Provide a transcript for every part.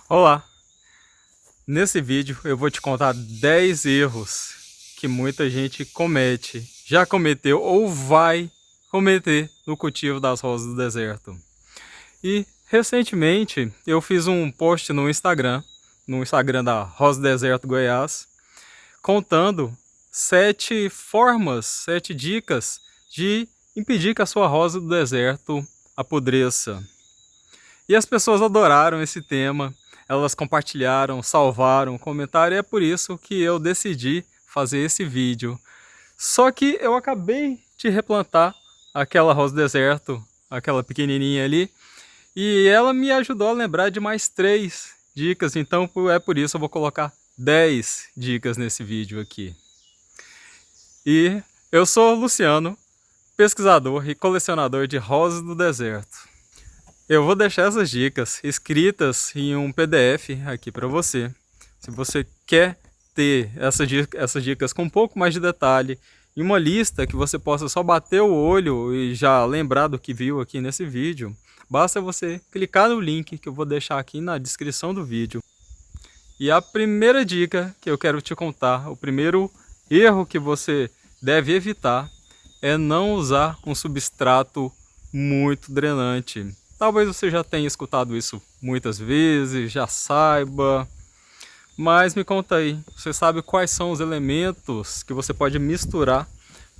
Olá! Nesse vídeo eu vou te contar 10 erros que muita gente comete, já cometeu ou vai cometer no cultivo das rosas do deserto. E recentemente eu fiz um post no Instagram da Rosa do Deserto Goiás, contando 7 formas, 7 dicas de impedir que a sua rosa do deserto apodreça. E as pessoas adoraram esse tema. Elas compartilharam, salvaram, comentaram, e é por isso que eu decidi fazer esse vídeo. Só que eu acabei de replantar aquela rosa do deserto, aquela pequenininha ali, e ela me ajudou a lembrar de mais 3 dicas, então é por isso que eu vou colocar 10 dicas nesse vídeo aqui. E eu sou Luciano, pesquisador e colecionador de rosas do deserto. Eu vou deixar essas dicas escritas em um PDF aqui para você. Se você quer ter essas dicas com um pouco mais de detalhe, em uma lista que você possa só bater o olho e já lembrar do que viu aqui nesse vídeo, basta você clicar no link que eu vou deixar aqui na descrição do vídeo. E a primeira dica que eu quero te contar, o primeiro erro que você deve evitar, é não usar um substrato muito drenante. Talvez você já tenha escutado isso muitas vezes, já saiba, mas me conta aí, você sabe quais são os elementos que você pode misturar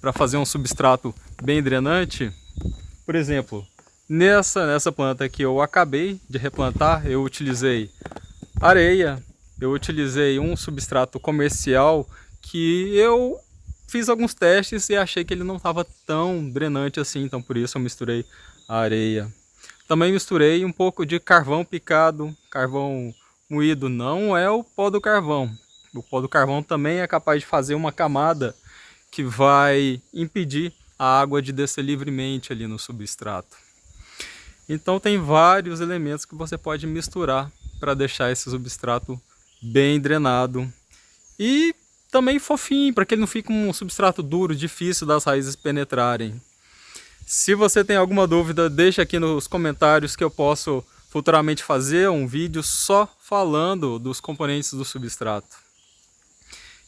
para fazer um substrato bem drenante? Por exemplo, nessa planta que eu acabei de replantar, eu utilizei areia, eu utilizei um substrato comercial que eu fiz alguns testes e achei que ele não estava tão drenante assim, então por isso eu misturei a areia. Também misturei um pouco de carvão picado, carvão moído, não é o pó do carvão. O pó do carvão também é capaz de fazer uma camada que vai impedir a água de descer livremente ali no substrato. Então tem vários elementos que você pode misturar para deixar esse substrato bem drenado. E também fofinho, para que ele não fique um substrato duro, difícil das raízes penetrarem. Se você tem alguma dúvida, deixa aqui nos comentários que eu posso futuramente fazer um vídeo só falando dos componentes do substrato.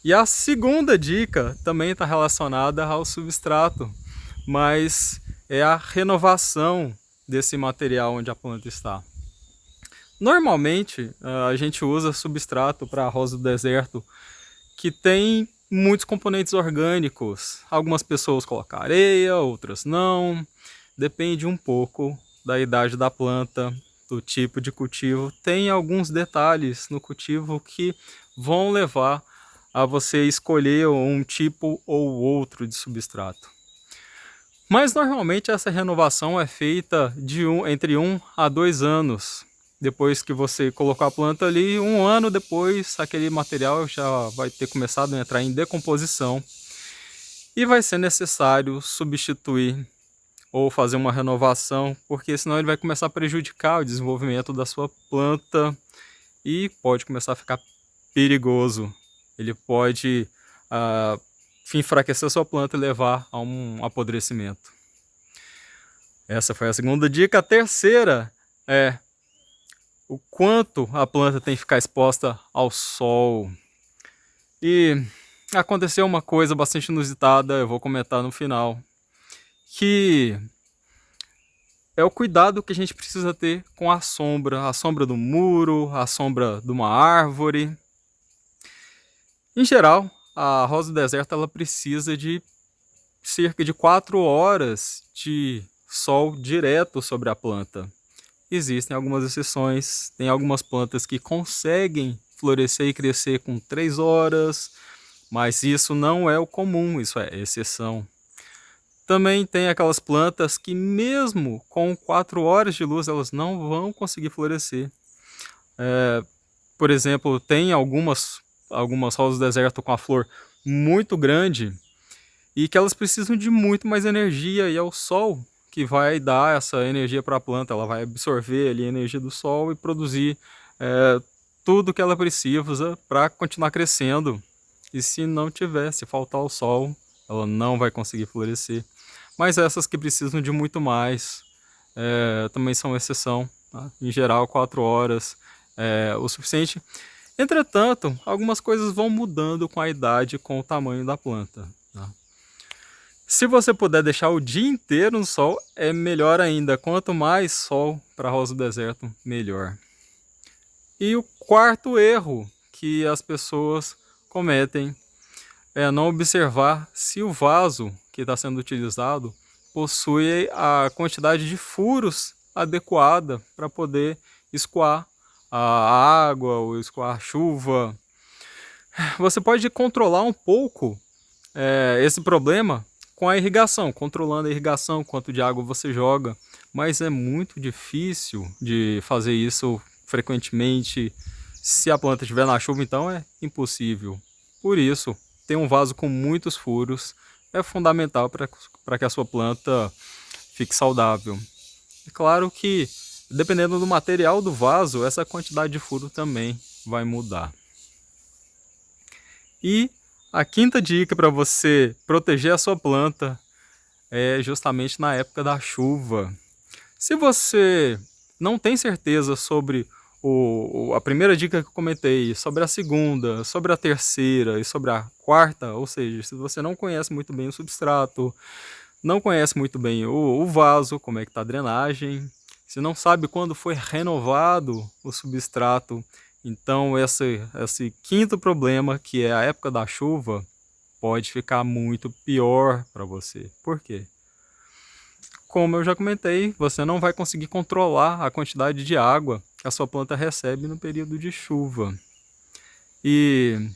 E a segunda dica também está relacionada ao substrato, mas é a renovação desse material onde a planta está. Normalmente a gente usa substrato para a rosa do deserto que tem muitos componentes orgânicos. Algumas pessoas colocam areia, outras não. Depende um pouco da idade da planta, do tipo de cultivo. Tem alguns detalhes no cultivo que vão levar a você escolher um tipo ou outro de substrato. Mas normalmente essa renovação é feita entre 1 a 2 anos. Depois que você colocou a planta ali, 1 ano depois, aquele material já vai ter começado a entrar em decomposição e vai ser necessário substituir ou fazer uma renovação, porque senão ele vai começar a prejudicar o desenvolvimento da sua planta e pode começar a ficar perigoso. Ele pode enfraquecer a sua planta e levar a um apodrecimento. Essa foi a segunda dica. A terceira é o quanto a planta tem que ficar exposta ao sol. E aconteceu uma coisa bastante inusitada, eu vou comentar no final, que é o cuidado que a gente precisa ter com a sombra do muro, a sombra de uma árvore. Em geral, a rosa do deserto ela precisa de cerca de 4 horas de sol direto sobre a planta. Existem algumas exceções, tem algumas plantas que conseguem florescer e crescer com 3 horas, mas isso não é o comum, isso é exceção. Também tem aquelas plantas que mesmo com 4 horas de luz elas não vão conseguir florescer. Por exemplo, tem algumas rosas do deserto com a flor muito grande e que elas precisam de muito mais energia, e é o sol que vai dar essa energia para a planta. Ela vai absorver ali a energia do sol e produzir tudo que ela precisa para continuar crescendo. E se faltar o sol, ela não vai conseguir florescer. mas essas que precisam de muito mais também são exceção, tá? Em geral 4 horas é o suficiente. Entretanto, algumas coisas vão mudando com a idade e com o tamanho da planta, tá? Se você puder deixar o dia inteiro no sol, é melhor ainda. Quanto mais sol para a rosa do deserto, melhor. E o quarto erro que as pessoas cometem é não observar se o vaso que está sendo utilizado possui a quantidade de furos adequada para poder escoar a água ou escoar a chuva. Você pode controlar um pouco esse problema com a irrigação, controlando a irrigação, quanto de água você joga, mas é muito difícil de fazer isso frequentemente. Se a planta estiver na chuva, então é impossível. Por isso, ter um vaso com muitos furos é fundamental para que a sua planta fique saudável. É claro que, dependendo do material do vaso, essa quantidade de furo também vai mudar. E a quinta dica para você proteger a sua planta é justamente na época da chuva. Se você não tem certeza sobre a primeira dica que eu comentei, sobre a segunda, sobre a terceira e sobre a quarta, ou seja, se você não conhece muito bem o substrato, não conhece muito bem o vaso, como é que está a drenagem, se não sabe quando foi renovado o substrato, então esse quinto problema, que é a época da chuva, pode ficar muito pior para você. Por quê? Como eu já comentei, você não vai conseguir controlar a quantidade de água que a sua planta recebe no período de chuva. E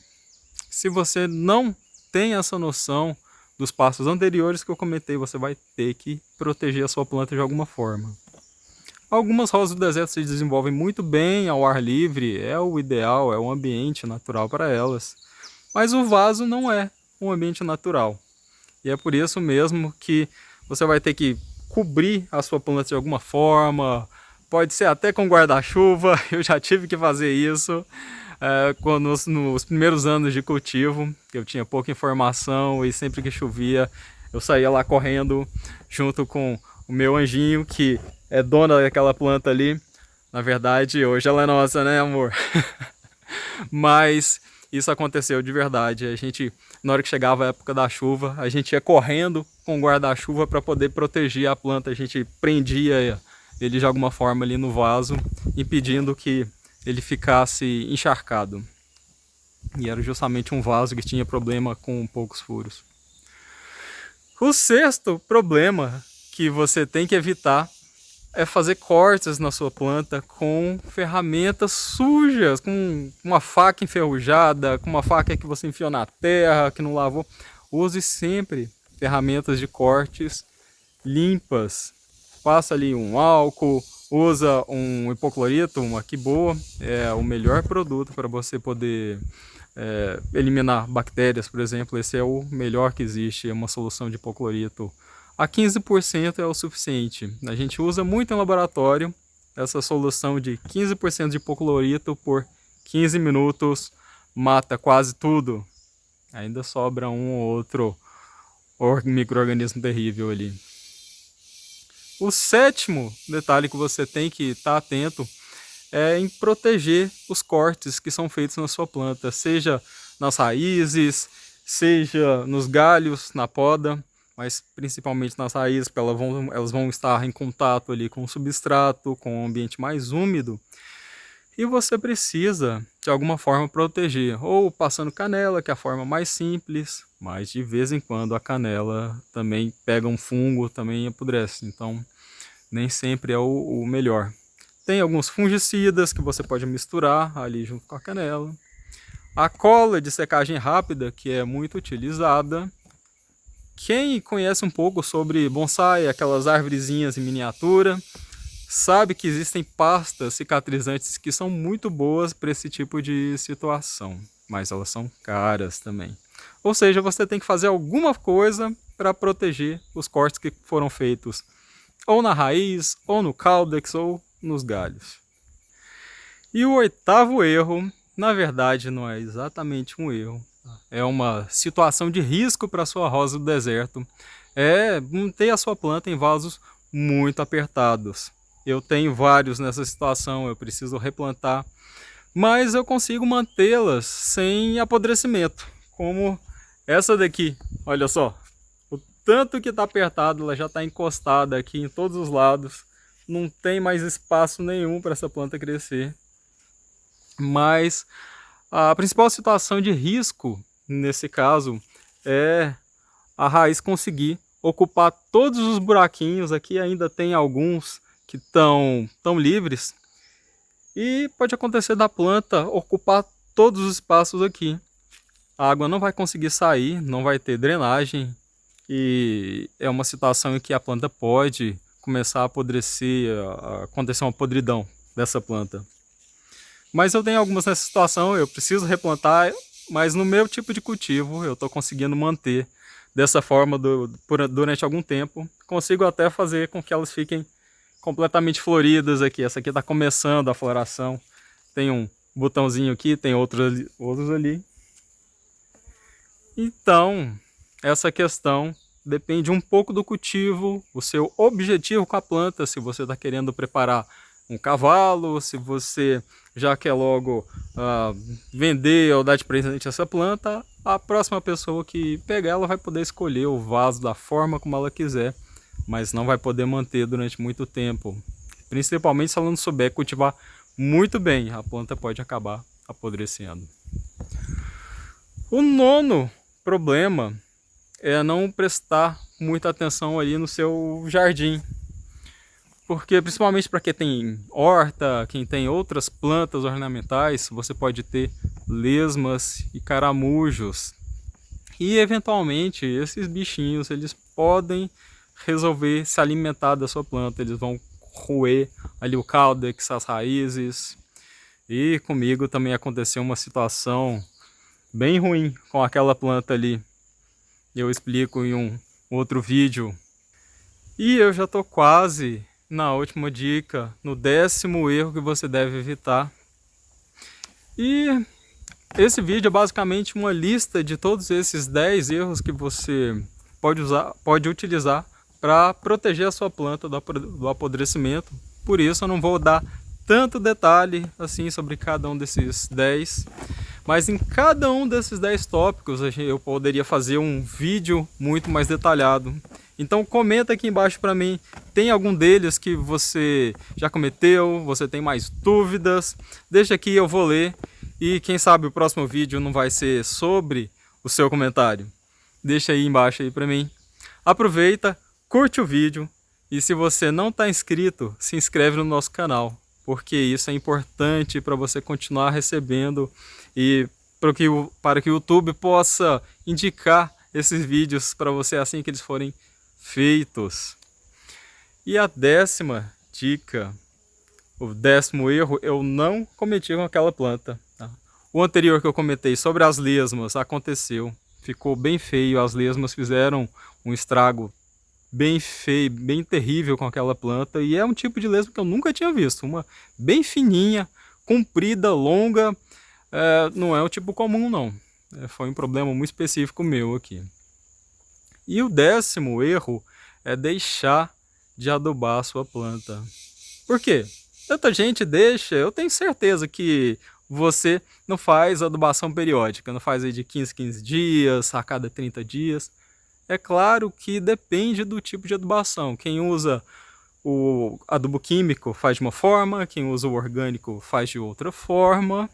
se você não tem essa noção dos passos anteriores que eu comentei, você vai ter que proteger a sua planta de alguma forma. Algumas rosas do deserto se desenvolvem muito bem ao ar livre, é o ideal, é o ambiente natural para elas. Mas o vaso não é um ambiente natural. E é por isso mesmo que você vai ter que cobrir a sua planta de alguma forma, pode ser até com guarda-chuva. Eu já tive que fazer isso nos primeiros anos de cultivo, eu tinha pouca informação e sempre que chovia eu saía lá correndo junto com o meu anjinho, que é dona daquela planta ali. Na verdade, hoje ela é nossa, né, amor? Mas isso aconteceu de verdade. A gente, na hora que chegava a época da chuva, a gente ia correndo com o guarda-chuva para poder proteger a planta. A gente prendia ele de alguma forma ali no vaso, impedindo que ele ficasse encharcado. E era justamente um vaso que tinha problema com poucos furos. O sexto problema que você tem que evitar é fazer cortes na sua planta com ferramentas sujas, com uma faca enferrujada, com uma faca que você enfiou na terra, que não lavou. Use sempre ferramentas de cortes limpas. Passa ali um álcool, usa um hipoclorito, uma Quiboa, é o melhor produto para você poder eliminar bactérias, por exemplo. Esse é o melhor que existe, é uma solução de hipoclorito. A 15% é o suficiente. A gente usa muito em laboratório essa solução de 15% de hipoclorito por 15 minutos, mata quase tudo. Ainda sobra um ou outro micro-organismo terrível ali. O sétimo detalhe que você tem que estar atento é em proteger os cortes que são feitos na sua planta, seja nas raízes, seja nos galhos, na poda, mas principalmente nas raízes, porque elas vão estar em contato ali com o substrato, com o ambiente mais úmido, e você precisa de alguma forma proteger, ou passando canela, que é a forma mais simples, mas de vez em quando a canela também pega um fungo, também apodrece, então nem sempre é o melhor. Tem alguns fungicidas que você pode misturar ali junto com a canela. A cola de secagem rápida, que é muito utilizada. Quem conhece um pouco sobre bonsai, aquelas árvorezinhas em miniatura, sabe que existem pastas cicatrizantes que são muito boas para esse tipo de situação, mas elas são caras também. Ou seja, você tem que fazer alguma coisa para proteger os cortes que foram feitos ou na raiz, ou no caudex, ou nos galhos. E o oitavo erro, na verdade não é exatamente um erro, é uma situação de risco para a sua rosa do deserto, é manter a sua planta em vasos muito apertados. Eu tenho vários nessa situação, eu preciso replantar, mas eu consigo mantê-las sem apodrecimento, como essa daqui, olha só. O tanto que está apertado, ela já está encostada aqui em todos os lados, não tem mais espaço nenhum para essa planta crescer. Mas a principal situação de risco nesse caso é a raiz conseguir ocupar todos os buraquinhos. Aqui ainda tem alguns que estão livres, e pode acontecer da planta ocupar todos os espaços aqui. A água não vai conseguir sair, não vai ter drenagem, e é uma situação em que a planta pode começar a apodrecer, acontecer uma podridão dessa planta. Mas eu tenho algumas nessa situação, eu preciso replantar, mas no meu tipo de cultivo eu estou conseguindo manter dessa forma durante algum tempo. Consigo até fazer com que elas fiquem completamente floridas aqui. Essa aqui está começando a floração. Tem um botãozinho aqui, tem outros ali. Então, essa questão depende um pouco do cultivo, o seu objetivo com a planta. Se você está querendo preparar um cavalo, se você já quer logo vender ou dar de presente essa planta, a próxima pessoa que pegar ela vai poder escolher o vaso da forma como ela quiser, mas não vai poder manter durante muito tempo. Principalmente se ela não souber cultivar muito bem, a planta pode acabar apodrecendo. O nono problema é não prestar muita atenção ali no seu jardim. Porque principalmente para quem tem horta, quem tem outras plantas ornamentais, você pode ter lesmas e caramujos. E eventualmente esses bichinhos, eles podem resolver se alimentar da sua planta. Eles vão roer ali o caudex, as raízes. E comigo também aconteceu uma situação bem ruim com aquela planta ali. Eu explico em um outro vídeo. E eu já estou quase na última dica, no 10º erro que você deve evitar. E esse vídeo é basicamente uma lista de todos esses 10 erros que você pode utilizar para proteger a sua planta do apodrecimento. Por isso eu não vou dar tanto detalhe assim sobre cada um desses 10. Mas em cada um desses 10 tópicos eu poderia fazer um vídeo muito mais detalhado. Então comenta aqui embaixo para mim, tem algum deles que você já cometeu, você tem mais dúvidas? Deixa aqui, eu vou ler, e quem sabe o próximo vídeo não vai ser sobre o seu comentário. Deixa aí embaixo aí para mim. Aproveita, curte o vídeo, e se você não está inscrito, se inscreve no nosso canal, porque isso é importante para você continuar recebendo e para que o YouTube possa indicar esses vídeos para você assim que eles forem feitos. E a 10ª dica, o 10º erro, eu não cometi com aquela planta. Tá? O anterior que eu comentei sobre as lesmas aconteceu, ficou bem feio, as lesmas fizeram um estrago bem feio, bem terrível com aquela planta, e é um tipo de lesma que eu nunca tinha visto, uma bem fininha, comprida, longa, não é o tipo comum não, foi um problema muito específico meu aqui. E o 10º erro é deixar de adubar a sua planta. Por quê? Tanta gente deixa, eu tenho certeza que você não faz adubação periódica, não faz aí de 15 dias, a cada 30 dias. É claro que depende do tipo de adubação. Quem usa o adubo químico faz de uma forma, quem usa o orgânico faz de outra forma.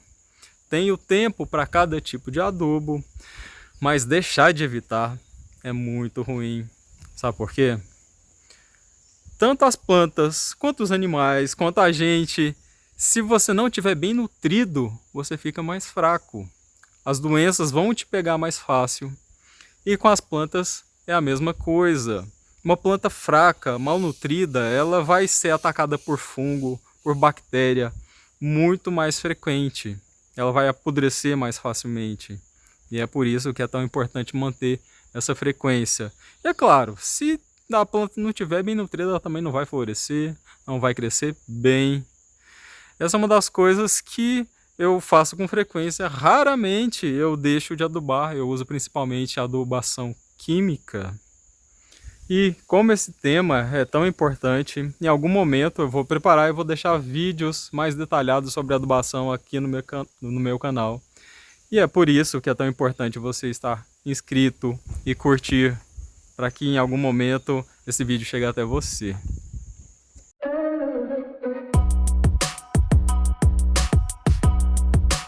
Tem o tempo para cada tipo de adubo, mas deixar de evitar é muito ruim. Sabe por quê? Tanto as plantas, quanto os animais, quanto a gente, se você não estiver bem nutrido, você fica mais fraco. As doenças vão te pegar mais fácil. E com as plantas é a mesma coisa. Uma planta fraca, mal nutrida, ela vai ser atacada por fungo, por bactéria, muito mais frequente. Ela vai apodrecer mais facilmente. E é por isso que é tão importante manter essa frequência. E é claro, se a planta não estiver bem nutrida, ela também não vai florescer, não vai crescer bem. Essa é uma das coisas que eu faço com frequência. Raramente eu deixo de adubar, eu uso principalmente a adubação química. E como esse tema é tão importante, em algum momento eu vou preparar e vou deixar vídeos mais detalhados sobre adubação aqui no meu canal. E é por isso que é tão importante você estar inscrito e curtir, para que em algum momento esse vídeo chegue até você.